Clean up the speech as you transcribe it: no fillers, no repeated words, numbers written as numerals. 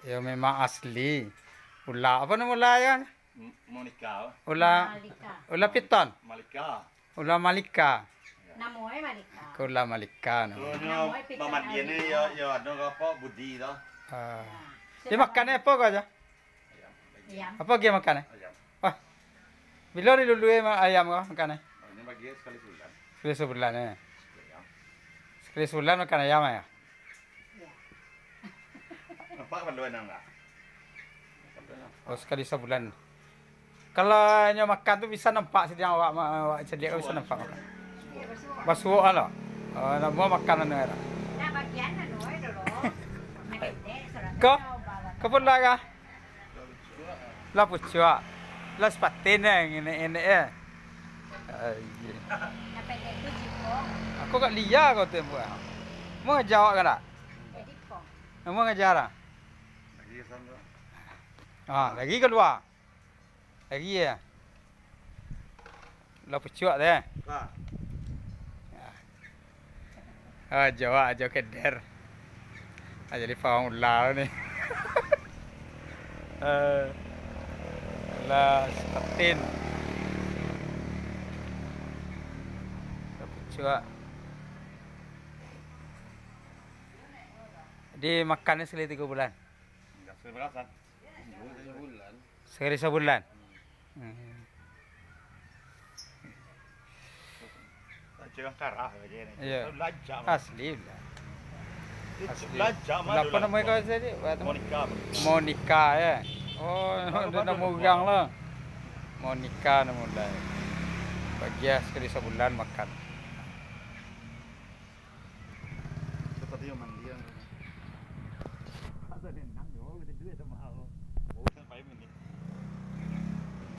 Ya memang asli. Ular apa nama ular ya? Monica. Ular Malika. ular piton. Malika. Ular Malika. Namanya Malika. Ular Malika nama. Soalnya paman dia ni ya ada apa budi dah. Ah. Dia makan apa kau aja? Ayam. Apa dia makan? Ayam. Wah. Bila ni dulu ayam kau makan? Ini bagi sekali sebulan. Sekali sebulan Ayam. Sekali sebulan makan ayam ya. Apa perluan enggak? Oh sekali sebulan. Kalau nyo makan tu bisa nampak sedang awak celik bisa nampak makan. Basuh ala. Nama makanan ni ada. Nah bagian anu dulu. Kau pun lah kah? Lah pucuk. Lah sepatin ini eh. Nah pendek tu jipong. Aku kat liar kau tu buat. Mau ngejawab kan tak? Jadi pong. Mau ngejar ah? Lagi sana. Lagi keluar. Lagi ya. Lah pucuk deh. Pak. Jawab aja keder. Jadi faham ular ni. Lah sepatin. Lah pucuk. Dia makannya sekali 3 bulan. Enggak seberapa. Sebulan. Sekali sebulan. Jangan karah aja ni. Ya. Lajak. Asli lah. Asli. Lajak Apa nama kau tadi? Monica. Monica ya. Oh, nama orang lah. Monica nama dia. Bagi sekali sebulan makan.